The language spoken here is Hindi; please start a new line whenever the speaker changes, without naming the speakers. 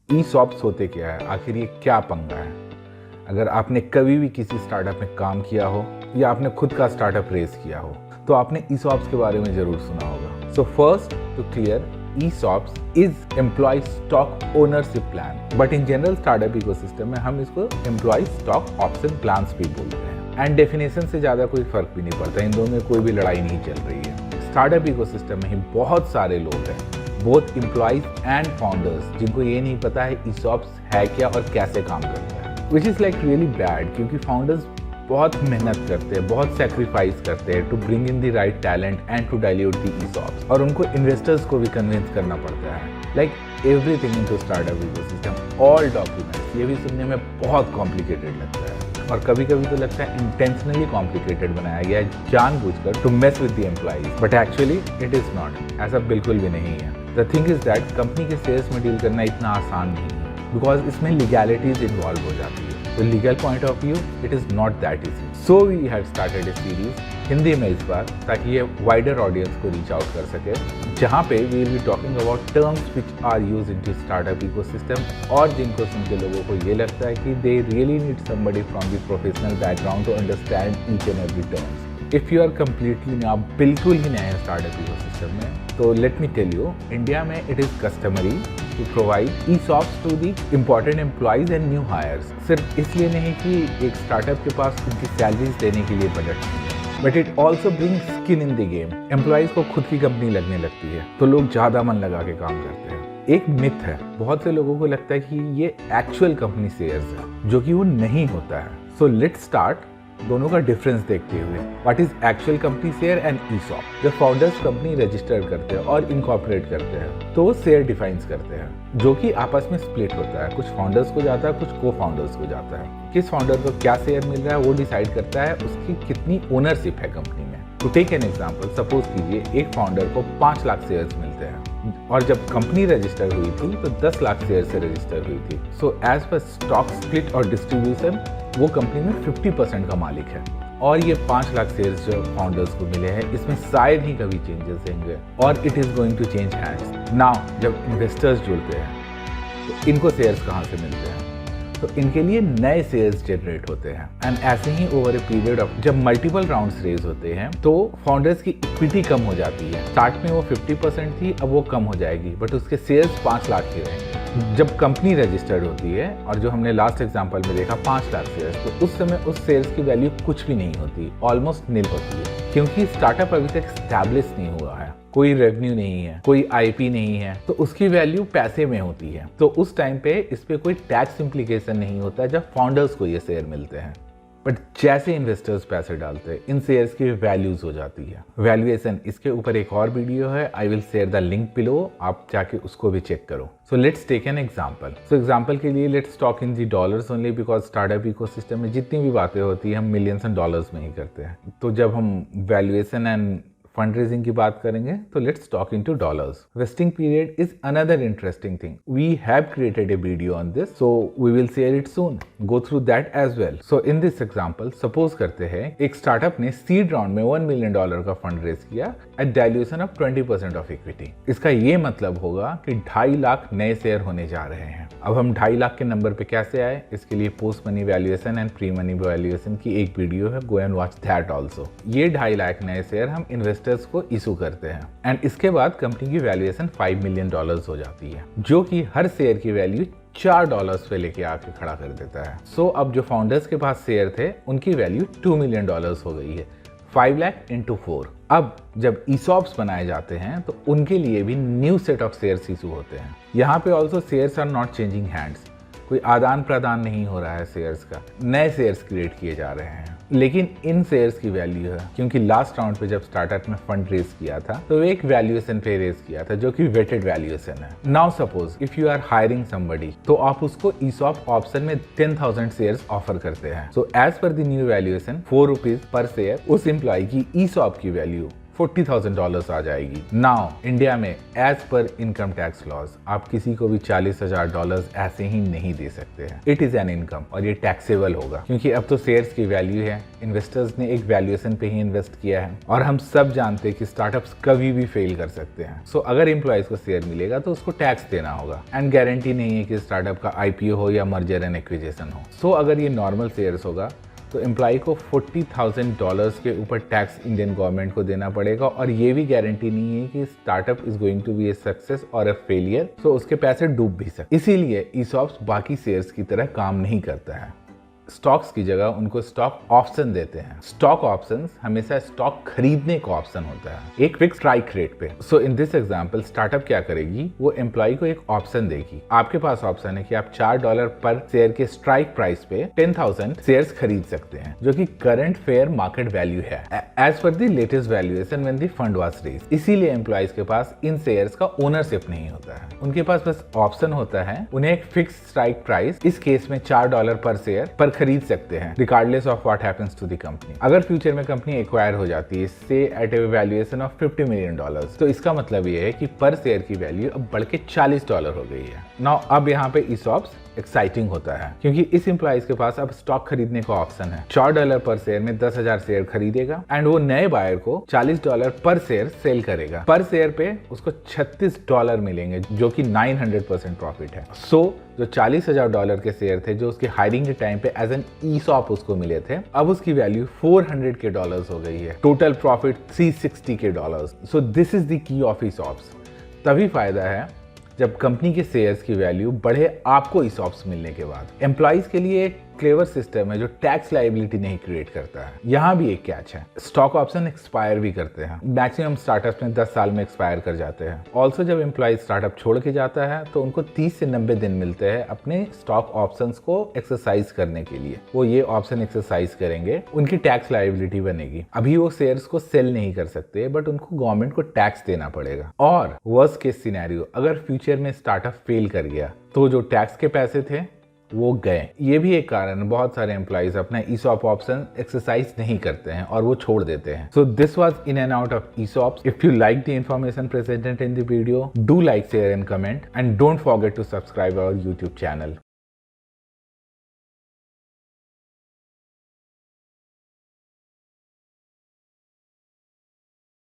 ई-सॉप्स होते क्या है, आखिर ये क्या पंगा है? अगर आपने कभी भी किसी स्टार्टअप में काम किया हो या आपने खुद का स्टार्टअप रेस किया हो तो आपने ई-सॉप्स के बारे में जरूर सुना होगा। So first to clear, ESOPs is employ stock ownership plan, but in general startup ecosystem में हम इसको एम्प्लॉय स्टॉक ऑप्शन प्लान्स भी बोलते हैं। एंड डेफिनेशन से ज़्यादा कोई फर्क भी नहीं पड़ता, इन दोनों में कोई भी लड़ाई नहीं चल रही है। स्टार्टअप इकोसिस्टम में ही बहुत सारे लोग हैं, बोथ एम्प्लॉयज एंड फाउंडर्स, जिनको ये नहीं पता है ई-सॉप्स है क्या और कैसे काम करता है, which is like really bad, क्योंकि फाउंडर्स बहुत मेहनत करते हैं, बहुत सेक्रीफाइस करते हैं to bring in the right talent and to dilute the ESOPs, और उनको इन्वेस्टर्स को भी कन्विंस करना पड़ता है। Like everything into startup ecosystem, all documents, ये भी सुनने में बहुत कॉम्प्लिकेटेड लगता है और कभी कभी तो लगता है इंटेंशनली कॉम्प्लिकेटेड बनाया गया है जानबूझकर to mess with the employees, but actually it is not. ऐसा बिल्कुल भी नहीं है। The thing is that company के सेल्स में डील करना इतना आसान नहीं है, बिकॉज इसमें लीगैलिटीज इन्वॉल्व हो जाती है। तो legal point of view it is not that easy. So we have started a series Hindi में इस बार, ताकि ये वाइडर ऑडियंस को रीच आउट कर सके, जहाँ पे we will be talking about terms which are used in to startup ecosystem, और जिनको सुन के लोगों को ये लगता है कि they really need somebody from the professional background to understand each and every terms. If you are completely आप बिल्कुल ही नए हैं स्टार्टअप इकोसिस्टम में, तो let me tell you, India में it is customary to provide ESOPs to the important employees and new hires। सिर्फ इसलिए नहीं कि एक स्टार्टअप के पास उनकी सैलरीज देने के लिए बजट नहीं है, but it also brings skin in the game. Employees को खुद की कंपनी लगने लगती है तो लोग ज़्यादा मन लगा के काम करते हैं। एक मिथ है, बहुत से लोगों को लगता है कि ये एक्चुअल कंपनी शेयर्स है, जो कि वो नहीं होता है। सो लेट्स स्टार्ट दोनों का डिफरेंस देखते हुए। What is actual company share and ESOP? जब फाउंडर्स कंपनी रजिस्टर करते हैं और इनकॉर्पोरेट करते हैं तो वो शेयर डिफाइंस करते हैं, जो कि आपस में स्प्लिट होता है। कुछ फाउंडर्स को जाता है, कुछ को फाउंडर्स को जाता है। किस फाउंडर को क्या शेयर मिल रहा है वो डिसाइड करता है उसकी कितनी ओनरशिप है कंपनी में। To take an example, suppose कीजिए एक फाउंडर को 5 लाख शेयर्स मिलते हैं और जब कंपनी रजिस्टर हुई थी तो 10 लाख शेयर से रजिस्टर हुई थी। So as per stock split और डिस्ट्रीब्यूशन वो कंपनी में 50% का मालिक है, और ये 5 लाख शेयर्स जो फाउंडर्स को मिले हैं इसमें शायद ही कभी चेंजेस होंगे, और it is going to change hands. Now जब इन्वेस्टर्स जुड़ते हैं तो इनको शेयर्स कहाँ से मिलते हैं? तो इनके लिए नए शेयर्स जनरेट होते हैं। एंड ऐसे ही ओवर ए पीरियड ऑफ जब मल्टीपल राउंड्स रेज होते हैं तो फाउंडर्स की इक्विटी कम हो जाती है। स्टार्ट में वो 50% थी, अब वो कम हो जाएगी, बट उसके शेयर्स 5 लाख ही रहेंगे। जब कंपनी रजिस्टर्ड होती है और जो हमने लास्ट एग्जांपल में देखा 5 लाख शेयर्स, तो उस समय उस शेयर्स की वैल्यू कुछ भी नहीं होती, ऑलमोस्ट नील होती है, क्योंकि स्टार्टअप अभी तक स्टैब्लिश नहीं हुआ है, कोई रेवेन्यू नहीं है, कोई आईपी नहीं है, तो उसकी वैल्यू पैसे में होती है। तो उस टाइम पे इस पे कोई टैक्स इम्प्लीकेशन नहीं होता जब फाउंडर्स को ये शेयर मिलते हैं। बट जैसे इन्वेस्टर्स पैसे डालते हैं, इन शेयर्स की वैल्यूज हो जाती है, वैल्यूएशन। इसके ऊपर एक और वीडियो है, I will share the link below, आप जाके उसको भी चेक करो। So let's take an example. So example के लिए let's talk in the dollars only, because startup ecosystem में जितनी भी बातें होती है हम मिलियंस एंड डॉलर्स में ही करते हैं। तो जब हम वैल्यूएशन एंड फंड रेजिंग की बात करेंगे तो let's talk into dollars. Vesting period is another interesting thing. We have created a video on this, so we will share it soon, go through that as well. So in this example suppose करते हैं एक स्टार्टअप ने सीड राउंड में $1 मिलियन का फंड रेज किया at dilution of 20% of equity. इसका ये मतलब होगा कि 2.5 लाख नए शेयर होने जा रहे हैं। अब हम 2.5 लाख के नंबर पे कैसे आए, इसके लिए post money valuation and pre money valuation की एक वीडियो है, go and watch that also. ये 2.5 लाख नए शेयर हम इन्वेस्टर्स को इशू करते हैं, एंड इसके बाद कंपनी की वैल्यूएशन $5 मिलियन हो जाती है, जो कि हर शेयर की वैल्यू $4 पे लेके आके खड़ा कर देता है। सो अब जो फाउंडर्स के पास शेयर थे उनकी वैल्यू $2 मिलियन हो गई है, 5 लाख इंटू 4। अब जब ई-सॉप्स बनाए जाते हैं तो उनके लिए भी new set of shares issue होते हैं। यहाँ पे also shares are not changing hands, कोई आदान प्रदान नहीं हो रहा है शेयर्स का, नए शेयर्स क्रिएट किए जा रहे हैं। लेकिन इन शेयर्स की वैल्यू है, क्योंकि लास्ट राउंड पे जब स्टार्टअप में फंड रेज किया था तो एक वैल्यूएशन पे रेज किया था, जो कि वेटेड वैल्यूएशन है। Now suppose if you are hiring somebody, तो आप उसको ई-सॉप ऑप्शन में 10,000 शेयर्स ऑफर करते हैं। So as per the new valuation 4 rupees per share, उस एम्प्लॉय की ई-सॉप की वैल्यू $40,000 आ जाएगी। नाउ इंडिया में as per income tax laws आप किसी को भी $40,000 ऐसे ही नहीं दे सकते हैं। इट इज एन इनकम और ये टैक्सेबल होगा क्योंकि अब तो शेयर्स की वैल्यू है, इन्वेस्टर्स ने एक वैल्यूएशन पे ही इन्वेस्ट किया है और हम सब जानते हैं कि स्टार्टअप्स कभी भी फेल कर सकते हैं। सो अगर एम्प्लॉयज को शेयर मिलेगा तो उसको टैक्स देना होगा एंड गारंटी नहीं है कि स्टार्टअप का IPO हो या मर्जर एंड एक्विजिशन हो। सो अगर ये नॉर्मल शेयर्स होगा तो एम्प्लॉय को $40,000 के ऊपर टैक्स इंडियन गवर्नमेंट को देना पड़ेगा और ये भी गारंटी नहीं है कि startup is going to be a success और अ फेलियर, तो उसके पैसे डूब भी सकते। इसीलिए ESOPs बाकी शेयर्स की तरह काम नहीं करता है। स्टॉक्स की जगह उनको स्टॉक ऑप्शन देते हैं। स्टॉक ऑप्शंस हमेशा स्टॉक खरीदने का ऑप्शन होता है एक फिक्स स्ट्राइक रेट पे। सो इन दिस एग्जांपल स्टार्टअप क्या करेगी, वो एम्प्लॉय को एक ऑप्शन देगी। आपके पास ऑप्शन है कि आप $4 पर शेयर के स्ट्राइक प्राइस पे 10,000 शेयर्स खरीद सकते हैं, जो कि करंट फेयर मार्केट वैल्यू है as per the latest valuation when the fund was raised. इसीलिए एम्प्लॉयज के पास इन शेयर्स का ओनरशिप नहीं होता है, उनके पास बस ऑप्शन होता है। उन्हें एक फिक्स स्ट्राइक प्राइस, इस केस में $4 पर शेयर पर खरीद सकते हैं regardless of what happens to the company. अगर फ्यूचर में कंपनी एक्वायर हो जाती है say at a valuation of $50 million, तो इसका मतलब ये है कि पर शेयर की वैल्यू अब बढ़ के $40 हो गई है। नाउ अब यहाँ पे ESOPs एक्साइटिंग होता है क्योंकि इस एम्प्लॉइज के पास अब स्टॉक खरीदने का ऑप्शन है। $4 पर शेयर में 10,000 शेयर खरीदेगा एंड वो नए बायर को $40 पर शेयर सेल करेगा। पर शेयर पे उसको $36 मिलेंगे, जो कि 900% प्रॉफिट है। सो जो $40,000 के शेयर थे जो उसकी हायरिंग के टाइम पे एज एन ESOP उसको मिले थे, अब उसकी वैल्यू $400 हो गई है। Total profit $360। So this is the key of ESOPs। तभी फायदा है जब कंपनी के शेयर्स की वैल्यू बढ़े आपको ESOPs मिलने के बाद। एम्प्लॉइज के लिए एक क्लेवर सिस्टम है जो टैक्स लायबिलिटी नहीं क्रिएट करता है। यहाँ भी एक कैच है, स्टॉक ऑप्शन एक्सपायर भी करते हैं। मैक्सिमम स्टार्टअप्स में 10 साल में एक्सपायर कर जाते हैं। ऑल्सो जब एम्प्लॉइज स्टार्टअप छोड़ के जाता है तो उनको 30 से 90 दिन मिलते हैं अपने स्टॉक ऑप्शंस को एक्सरसाइज करने के लिए। वो ये ऑप्शन एक्सरसाइज करेंगे, उनकी टैक्स लायबिलिटी बनेगी। अभी वो शेयर्स को सेल नहीं कर सकते बट उनको गवर्नमेंट को टैक्स देना पड़ेगा। और वर्स्ट केस सिनेरियो, अगर फ्यूचर में स्टार्टअप फेल कर गया तो जो टैक्स के पैसे थे वो गए। ये भी एक कारण बहुत सारे एम्प्लॉइज अपना ESOP ऑप्शन एक्सरसाइज नहीं करते हैं और वो छोड़ देते हैं। So this was in and out of ESOPs। If you like the information presented in the video, do like, share and comment and don't forget to subscribe our YouTube channel.